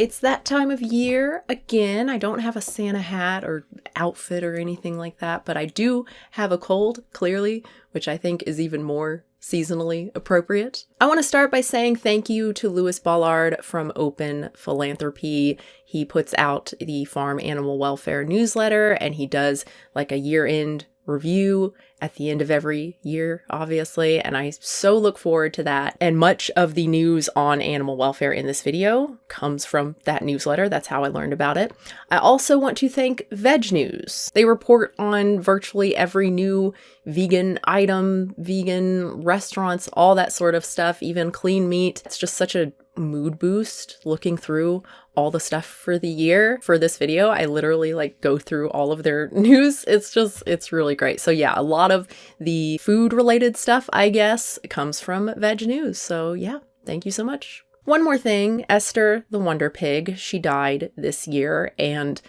It's that time of year again. I don't have a Santa hat or outfit or anything like that, but I do have a cold, clearly, which I think is even more seasonally appropriate. I want to start by saying thank you to Lewis Bollard from Open Philanthropy. He puts out the Farm Animal Welfare newsletter, and he does like a year-end review at the end of every year, obviously, and I so look forward to that. And much of the news on animal welfare in this video comes from that newsletter. That's how I learned about it. I also want to thank VegNews. They report on virtually every new vegan item, vegan restaurants, all that sort of stuff, even clean meat. It's just such a mood boost looking through all the stuff for the year. For this video, I literally like go through all of their news. It's really great. So yeah, a lot of the food related stuff, I guess, comes from VegNews. So yeah, thank you so much. One more thing, Esther the Wonder Pig, she died this year, and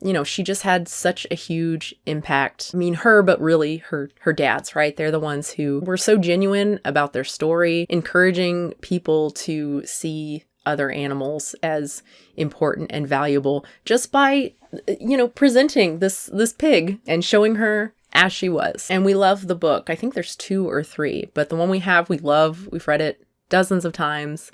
you know, she just had such a huge impact. I mean, her, but really her dads, right? They're the ones who were so genuine about their story, encouraging people to see other animals as important and valuable just by, you know, presenting this pig and showing her as she was. And we love the book. I think there's 2 or 3, but the one we have, we love. We've read it dozens of times.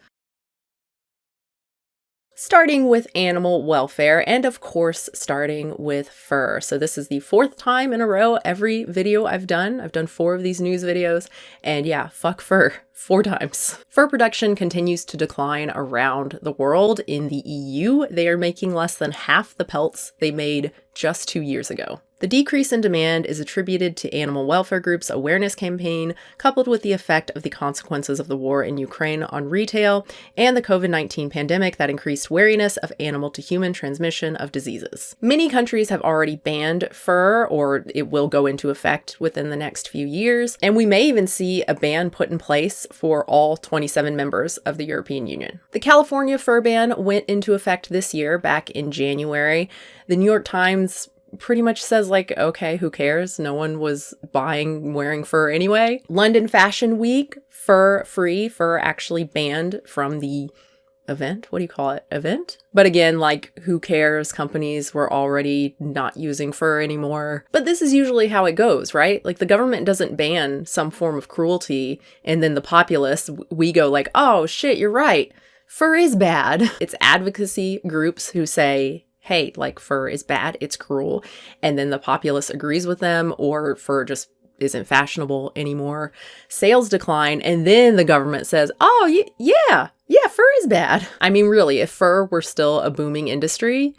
Starting with animal welfare, and of course, starting with fur. So this is the 4th time in a row, every video I've done 4 of these news videos, and yeah, fuck fur, 4 times. Fur production continues to decline around the world. In the EU, they are making less than half the pelts they made just 2 years ago. The decrease in demand is attributed to animal welfare groups' awareness campaign, coupled with the effect of the consequences of the war in Ukraine on retail and the COVID-19 pandemic that increased wariness of animal-to-human transmission of diseases. Many countries have already banned fur, or it will go into effect within the next few years, and we may even see a ban put in place for all 27 members of the European Union. The California fur ban went into effect this year, back in January. The New York Times pretty much says like, okay, who cares? No one was wearing fur anyway. London Fashion Week, fur actually banned from the event. What do you call it? Event? But again, like, who cares? Companies were already not using fur anymore. But this is usually how it goes, right? Like, the government doesn't ban some form of cruelty, and then the populace, we go like, oh shit, you're right. Fur is bad. It's advocacy groups who say, hey, like, fur is bad, it's cruel, and then the populace agrees with them, or fur just isn't fashionable anymore. Sales decline, and then the government says, oh, yeah, fur is bad. I mean, really, if fur were still a booming industry,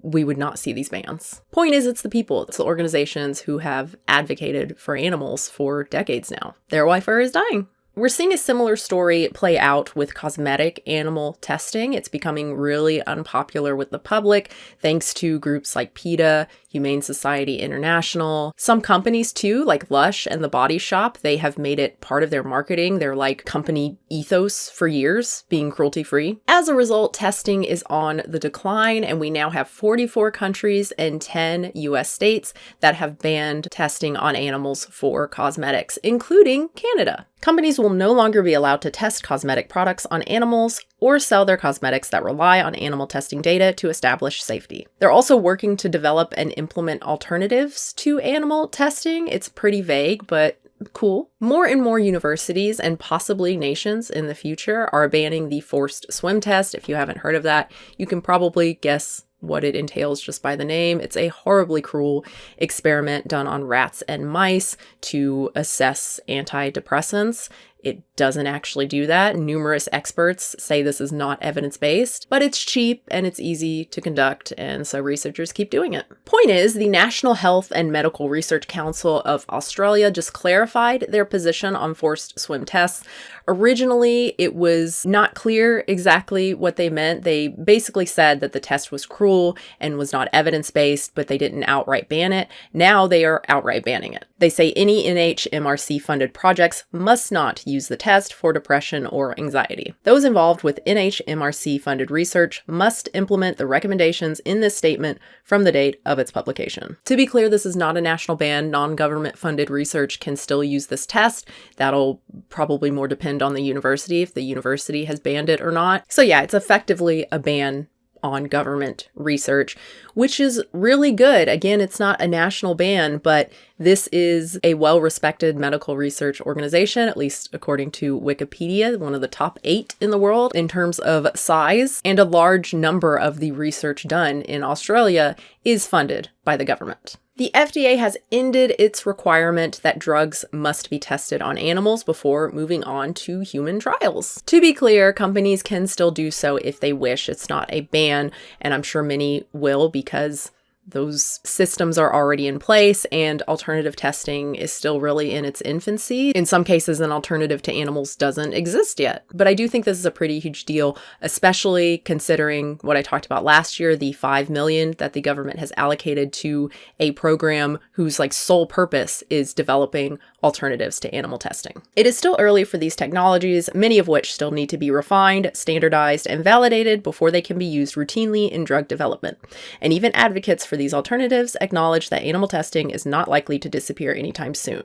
we would not see these bans. Point is, it's the people, it's the organizations who have advocated for animals for decades now. They're why fur is dying. We're seeing a similar story play out with cosmetic animal testing. It's becoming really unpopular with the public, thanks to groups like PETA, Humane Society International. Some companies too, like Lush and The Body Shop, they have made it part of their marketing, their like company ethos for years, being cruelty-free. As a result, testing is on the decline, and we now have 44 countries and 10 US states that have banned testing on animals for cosmetics, including Canada. Companies will no longer be allowed to test cosmetic products on animals or sell their cosmetics that rely on animal testing data to establish safety. They're also working to develop and implement alternatives to animal testing. It's pretty vague, but cool. More and more universities and possibly nations in the future are banning the forced swim test. If you haven't heard of that, you can probably guess what it entails just by the name. It's a horribly cruel experiment done on rats and mice to assess antidepressants. It doesn't actually do that. Numerous experts say this is not evidence-based, but it's cheap and it's easy to conduct, and so researchers keep doing it. Point is, the National Health and Medical Research Council of Australia just clarified their position on forced swim tests. Originally, it was not clear exactly what they meant. They basically said that the test was cruel and was not evidence-based, but they didn't outright ban it. Now they are outright banning it. They say any NHMRC-funded projects must not use the test for depression or anxiety. Those involved with NHMRC-funded research must implement the recommendations in this statement from the date of its publication. To be clear, this is not a national ban. Non-government funded research can still use this test. That'll probably more depend on the university, if the university has banned it or not. So yeah, it's effectively a ban on government research, which is really good. Again, it's not a national ban, but this is a well-respected medical research organization, at least according to Wikipedia, one of the top 8 in the world in terms of size, and a large number of the research done in Australia is funded by the government. The FDA has ended its requirement that drugs must be tested on animals before moving on to human trials. To be clear, companies can still do so if they wish. It's not a ban, and I'm sure many will because those systems are already in place and alternative testing is still really in its infancy. In some cases, an alternative to animals doesn't exist yet. But I do think this is a pretty huge deal, especially considering what I talked about last year, the $5 million that the government has allocated to a program whose sole purpose is developing alternatives to animal testing. It is still early for these technologies, many of which still need to be refined, standardized, and validated before they can be used routinely in drug development. And even advocates for these alternatives acknowledge that animal testing is not likely to disappear anytime soon.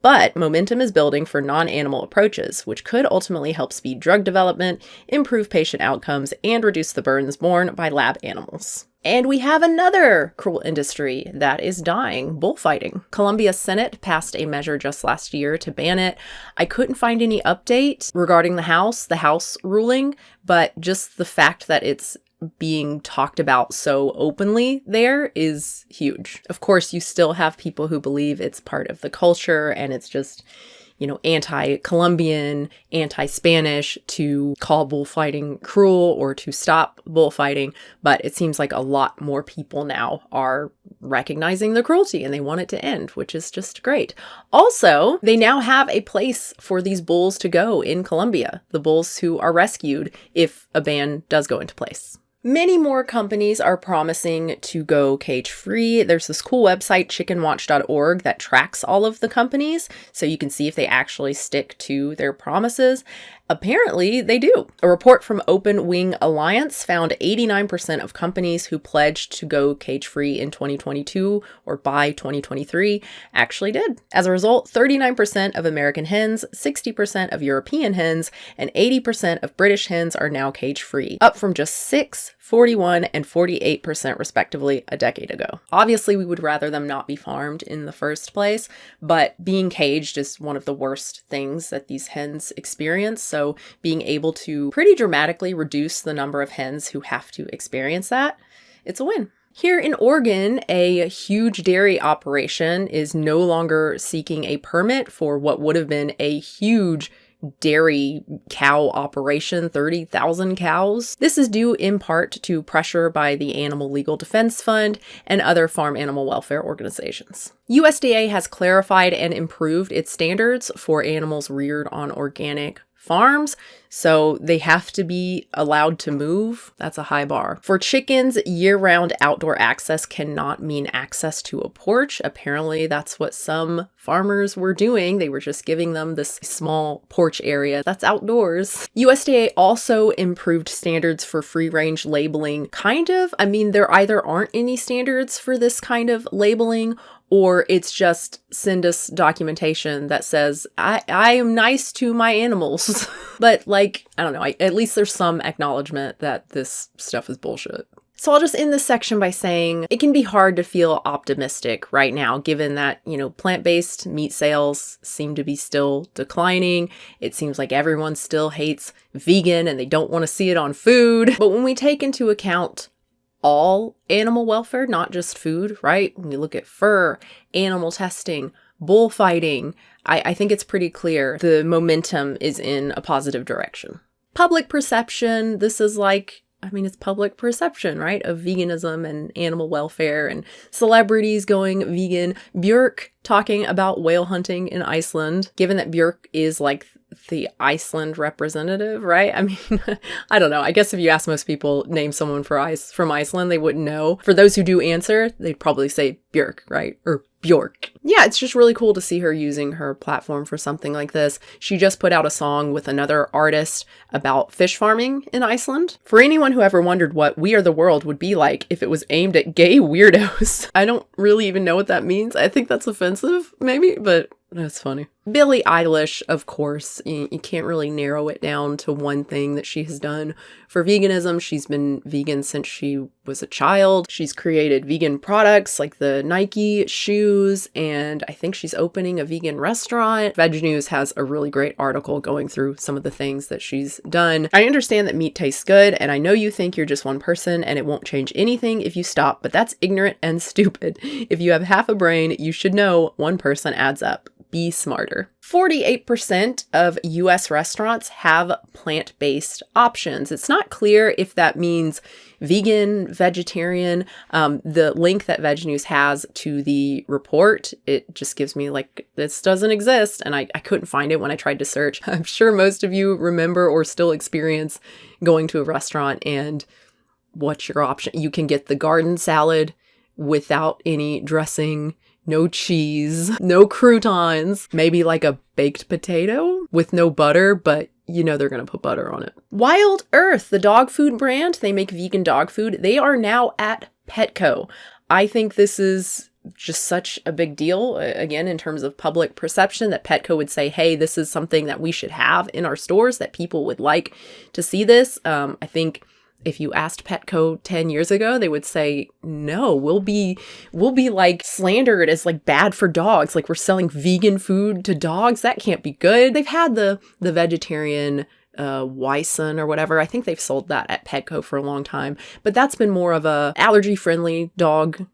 But momentum is building for non-animal approaches, which could ultimately help speed drug development, improve patient outcomes, and reduce the burdens borne by lab animals. And we have another cruel industry that is dying, bullfighting. Colombia's Senate passed a measure just last year to ban it. I couldn't find any update regarding the House ruling, but just the fact that it's being talked about so openly there is huge. Of course, you still have people who believe it's part of the culture and it's just, anti-Colombian, anti-Spanish to call bullfighting cruel or to stop bullfighting. But it seems like a lot more people now are recognizing the cruelty and they want it to end, which is just great. Also, they now have a place for these bulls to go in Colombia, the bulls who are rescued if a ban does go into place. Many more companies are promising to go cage-free. There's this cool website, chickenwatch.org, that tracks all of the companies, so you can see if they actually stick to their promises. Apparently, they do. A report from Open Wing Alliance found 89% of companies who pledged to go cage-free in 2022 or by 2023 actually did. As a result, 39% of American hens, 60% of European hens, and 80% of British hens are now cage-free, up from just 6, 41, and 48% respectively a decade ago. Obviously, we would rather them not be farmed in the first place, but being caged is one of the worst things that these hens experience. So being able to pretty dramatically reduce the number of hens who have to experience that, it's a win. Here in Oregon, a huge dairy operation is no longer seeking a permit for what would have been a huge dairy cow operation, 30,000 cows. This is due in part to pressure by the Animal Legal Defense Fund and other farm animal welfare organizations. USDA has clarified and improved its standards for animals reared on organic farms, so they have to be allowed to move. That's a high bar. For chickens, year-round outdoor access cannot mean access to a porch. Apparently, that's what some farmers were doing. They were just giving them this small porch area that's outdoors. USDA also improved standards for free-range labeling. There either aren't any standards for this kind of labeling, or it's just send us documentation that says, I am nice to my animals. But I don't know, at least there's some acknowledgement that this stuff is bullshit. So I'll just end this section by saying it can be hard to feel optimistic right now, given that, plant-based meat sales seem to be still declining. It seems like everyone still hates vegan and they don't want to see it on food. But when we take into account all animal welfare, not just food, right? When you look at fur, animal testing, bullfighting, I think it's pretty clear the momentum is in a positive direction. Public perception, this is it's public perception, right? Of veganism and animal welfare and celebrities going vegan. Björk talking about whale hunting in Iceland, given that Björk is the Iceland representative, right? I don't know. I guess if you ask most people, name someone from Iceland, they wouldn't know. For those who do answer, they'd probably say Björk, right? Or Björk. Yeah, it's just really cool to see her using her platform for something like this. She just put out a song with another artist about fish farming in Iceland. For anyone who ever wondered what We Are the World would be like if it was aimed at gay weirdos, I don't really even know what that means. I think that's offensive, maybe, but That's funny. Billie Eilish, of course, you can't really narrow it down to one thing that she has done for veganism. She's been vegan since she was a child. She's created vegan products like the Nike shoes, and I think she's opening a vegan restaurant. VegNews has a really great article going through some of the things that she's done. I understand that meat tastes good, and I know you think you're just one person and it won't change anything if you stop, but that's ignorant and stupid. If you have half a brain, you should know one person adds up. Be smarter. 48% of US restaurants have plant-based options. It's not clear if that means vegan, vegetarian. The link that VegNews has to the report, it just gives me like, this doesn't exist. And I couldn't find it when I tried to search. I'm sure most of you remember or still experience going to a restaurant and what's your option? You can get the garden salad without any dressing, no cheese, no croutons, maybe like a baked potato with no butter, but you know they're going to put butter on it. Wild Earth, the dog food brand, they make vegan dog food. They are now at Petco. I think this is just such a big deal, again, in terms of public perception, that Petco would say, hey, this is something that we should have in our stores, that people would like to see this. I think if you asked Petco 10 years ago, they would say, no, we'll be like slandered as like bad for dogs. Like we're selling vegan food to dogs. That can't be good. They've had the vegetarian Wyson or whatever. I think they've sold that at Petco for a long time, but that's been more of a allergy friendly dog,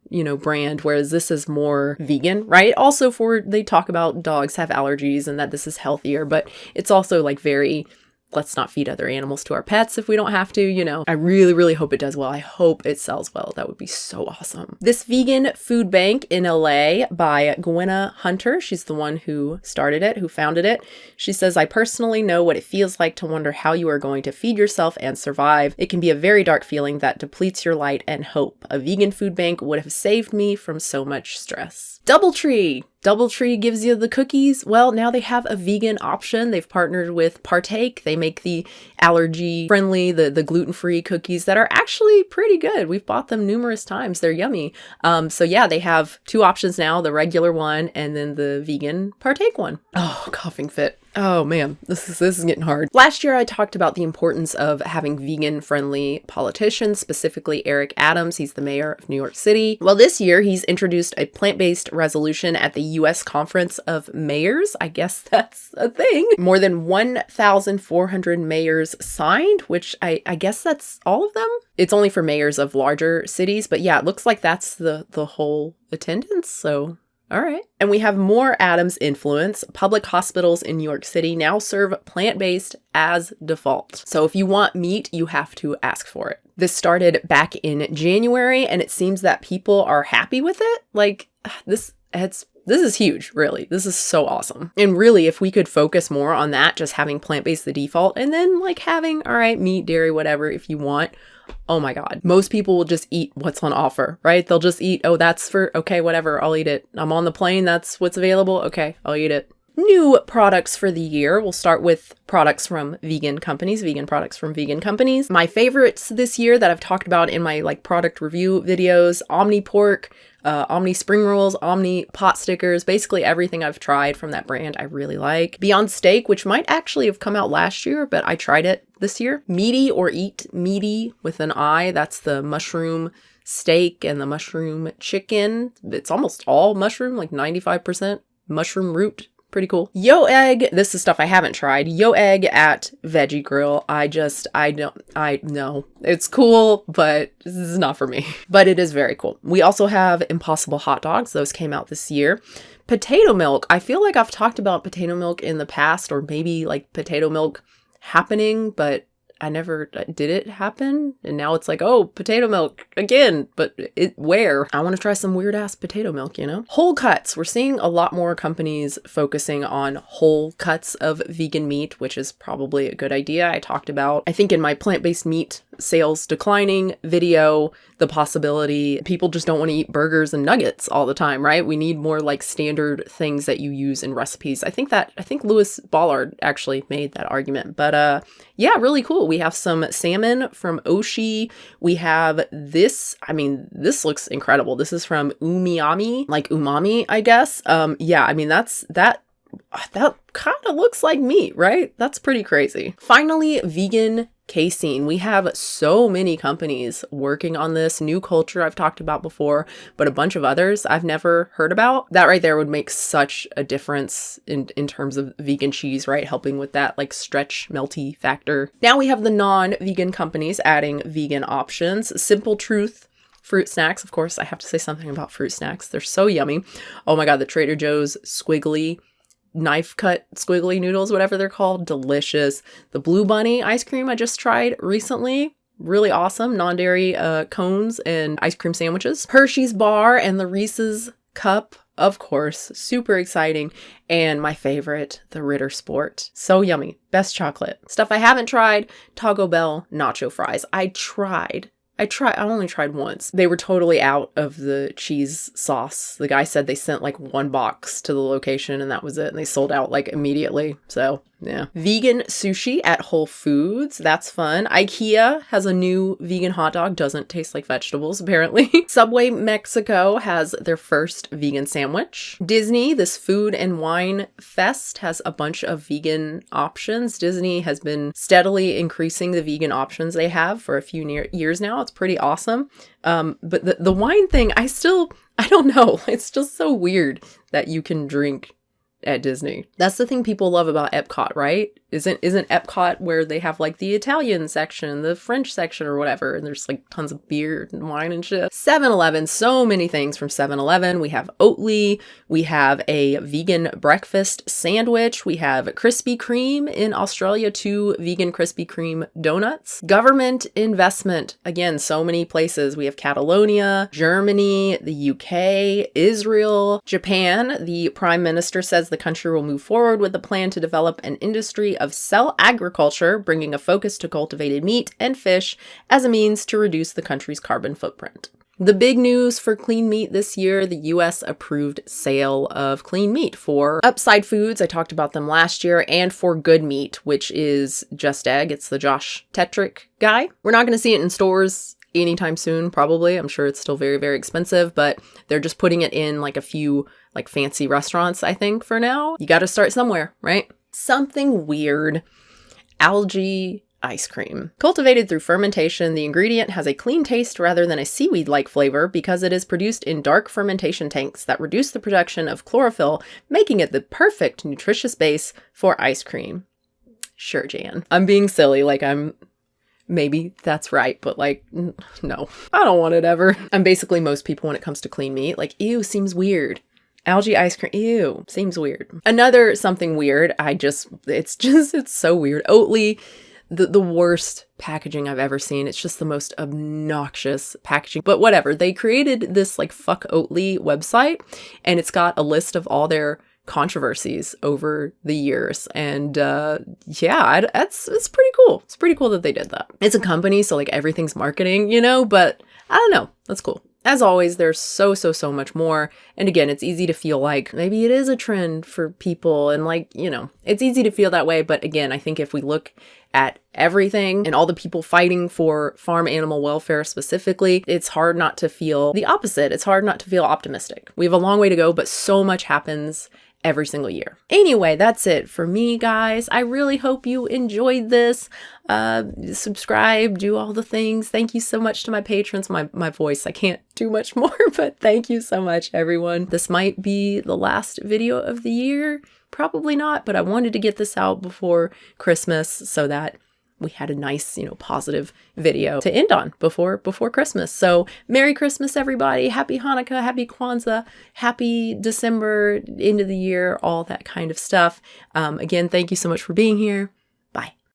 brand. Whereas this is more vegan, right? Also they talk about dogs have allergies and that this is healthier, but it's also like very, let's not feed other animals to our pets if we don't have to, I really, really hope it does well. I hope it sells well. That would be so awesome. This vegan food bank in LA by Gwenna Hunter, she's the one who started it, who founded it. She says, I personally know what it feels like to wonder how you are going to feed yourself and survive. It can be a very dark feeling that depletes your light and hope. A vegan food bank would have saved me from so much stress. Doubletree gives you the cookies. Well, now they have a vegan option. They've partnered with Partake. They make the allergy-friendly, the gluten-free cookies that are actually pretty good. We've bought them numerous times. They're yummy. So yeah, they have two options now, the regular one and then the vegan Partake one. Oh, coughing fit. Oh man, this is getting hard. Last year, I talked about the importance of having vegan-friendly politicians, specifically Eric Adams. He's the mayor of New York City. Well, this year, he's introduced a plant-based resolution at the U.S. Conference of Mayors. I guess that's a thing. More than 1,400 mayors signed, which I guess that's all of them. It's only for mayors of larger cities, but yeah, it looks like that's the whole attendance, so all right. And we have more Adams influence. Public hospitals in New York City now serve plant-based as default. So if you want meat, you have to ask for it. This started back in January, and it seems that people are happy with it. Like this is huge, really. This is so awesome. And really, if we could focus more on that, just having plant-based the default, and then like having, all right, meat, dairy, whatever, if you want. Oh my God. Most people will just eat what's on offer, right? They'll just eat, oh, that's for, okay, whatever, I'll eat it. I'm on the plane, that's what's available. Okay, I'll eat it. New products for the year. We'll start with products from vegan companies, vegan products from vegan companies. My favorites this year that I've talked about in my like product review videos, Omni Pork, Omni Spring Rolls, Omni Pot Stickers, basically everything I've tried from that brand I really like. Beyond Steak, which might actually have come out last year, but I tried it this year. Meaty or Eat Meaty with an I, that's the mushroom steak and the mushroom chicken. It's almost all mushroom, like 95% mushroom root. Pretty cool. Yo Egg, this is stuff I haven't tried. Yo Egg at Veggie Grill. I know. It's cool, but this is not for me. But it is very cool. We also have Impossible Hot Dogs. Those came out this year. Potato milk. I feel like I've talked about potato milk in the past, or maybe like potato milk happening, but I never did it happen. And now it's like, oh, potato milk again, but where? I want to try some weird ass potato milk, Whole cuts. We're seeing a lot more companies focusing on whole cuts of vegan meat, which is probably a good idea. I talked about, I think in my plant-based meat sales declining video, the possibility people just don't want to eat burgers and nuggets all the time, right? We need more like standard things that you use in recipes. I think Lewis Bollard actually made that argument, but yeah, really cool. We have some salmon from Oshi. We have this, this looks incredible. This is from Umami, like umami, I guess. Yeah, that that kind of looks like meat, right? That's pretty crazy. Finally, vegan casein. We have so many companies working on this new culture I've talked about before, but a bunch of others I've never heard about. That right there would make such a difference in terms of vegan cheese, right? Helping with that like stretch melty factor. Now we have the non-vegan companies adding vegan options. Simple Truth fruit snacks. Of course, I have to say something about fruit snacks. They're so yummy. Oh my God, the Trader Joe's squiggly knife cut squiggly noodles, whatever they're called, delicious. The Blue Bunny ice cream I just tried recently, really awesome. Non-dairy cones and ice cream sandwiches. Hershey's bar and the Reese's cup, of course, super exciting. And my favorite, the Ritter Sport, so yummy. Best chocolate. Stuff I haven't tried, Taco Bell nacho fries. I only tried once. They were totally out of the cheese sauce. The guy said they sent like one box to the location and that was it. And they sold out like immediately. So yeah. Vegan sushi at Whole Foods. That's fun. IKEA has a new vegan hot dog. Doesn't taste like vegetables, apparently. Subway Mexico has their first vegan sandwich. Disney, this food and wine fest, has a bunch of vegan options. Disney has been steadily increasing the vegan options they have for a few years now. It's pretty awesome. But the wine thing, I don't know. It's just so weird that you can drink at Disney. That's the thing people love about Epcot, right? Isn't Epcot where they have like the Italian section, the French section or whatever, and there's like tons of beer and wine and shit. 7-Eleven, so many things from 7-Eleven. We have Oatly, we have a vegan breakfast sandwich, we have Krispy Kreme in Australia, 2 vegan Krispy Kreme donuts. Government investment, again, so many places. We have Catalonia, Germany, the UK, Israel, Japan. The Prime Minister says the country will move forward with a plan to develop an industry of cell agriculture, bringing a focus to cultivated meat and fish as a means to reduce the country's carbon footprint. The big news for clean meat this year, the US approved sale of clean meat for Upside Foods, I talked about them last year, and for Good Meat, which is Just Egg. It's the Josh Tetrick guy. We're not going to see it in stores anytime soon, probably. I'm sure it's still very, very expensive, but they're just putting it in like a few like fancy restaurants, I think, for now. You got to start somewhere, right? Something weird. Algae ice cream. Cultivated through fermentation, the ingredient has a clean taste rather than a seaweed-like flavor because it is produced in dark fermentation tanks that reduce the production of chlorophyll, making it the perfect nutritious base for ice cream. Sure, Jan. I'm being silly, maybe that's right, but like, no, I don't want it ever. I'm basically most people when it comes to clean meat, like, ew, seems weird. Algae ice cream, ew, seems weird. Another something weird, it's so weird. Oatly, the worst packaging I've ever seen. It's just the most obnoxious packaging, but whatever. They created this like Fuck Oatly website and it's got a list of all their controversies over the years. And it's pretty cool. It's pretty cool that they did that. It's a company, so like everything's marketing, but I don't know. That's cool. As always, there's so much more. And again, it's easy to feel like maybe it is a trend for people and it's easy to feel that way. But again, I think if we look at everything and all the people fighting for farm animal welfare specifically, it's hard not to feel the opposite. It's hard not to feel optimistic. We have a long way to go, but so much happens every single year. Anyway, that's it for me, guys. I really hope you enjoyed this. Subscribe, do all the things. Thank you so much to my patrons. My voice, I can't do much more, but thank you so much, everyone. This might be the last video of the year. Probably not, but I wanted to get this out before Christmas so that we had a nice, positive video to end on before Christmas. So Merry Christmas, everybody. Happy Hanukkah, Happy Kwanzaa, Happy December, end of the year, all that kind of stuff. Again, thank you so much for being here.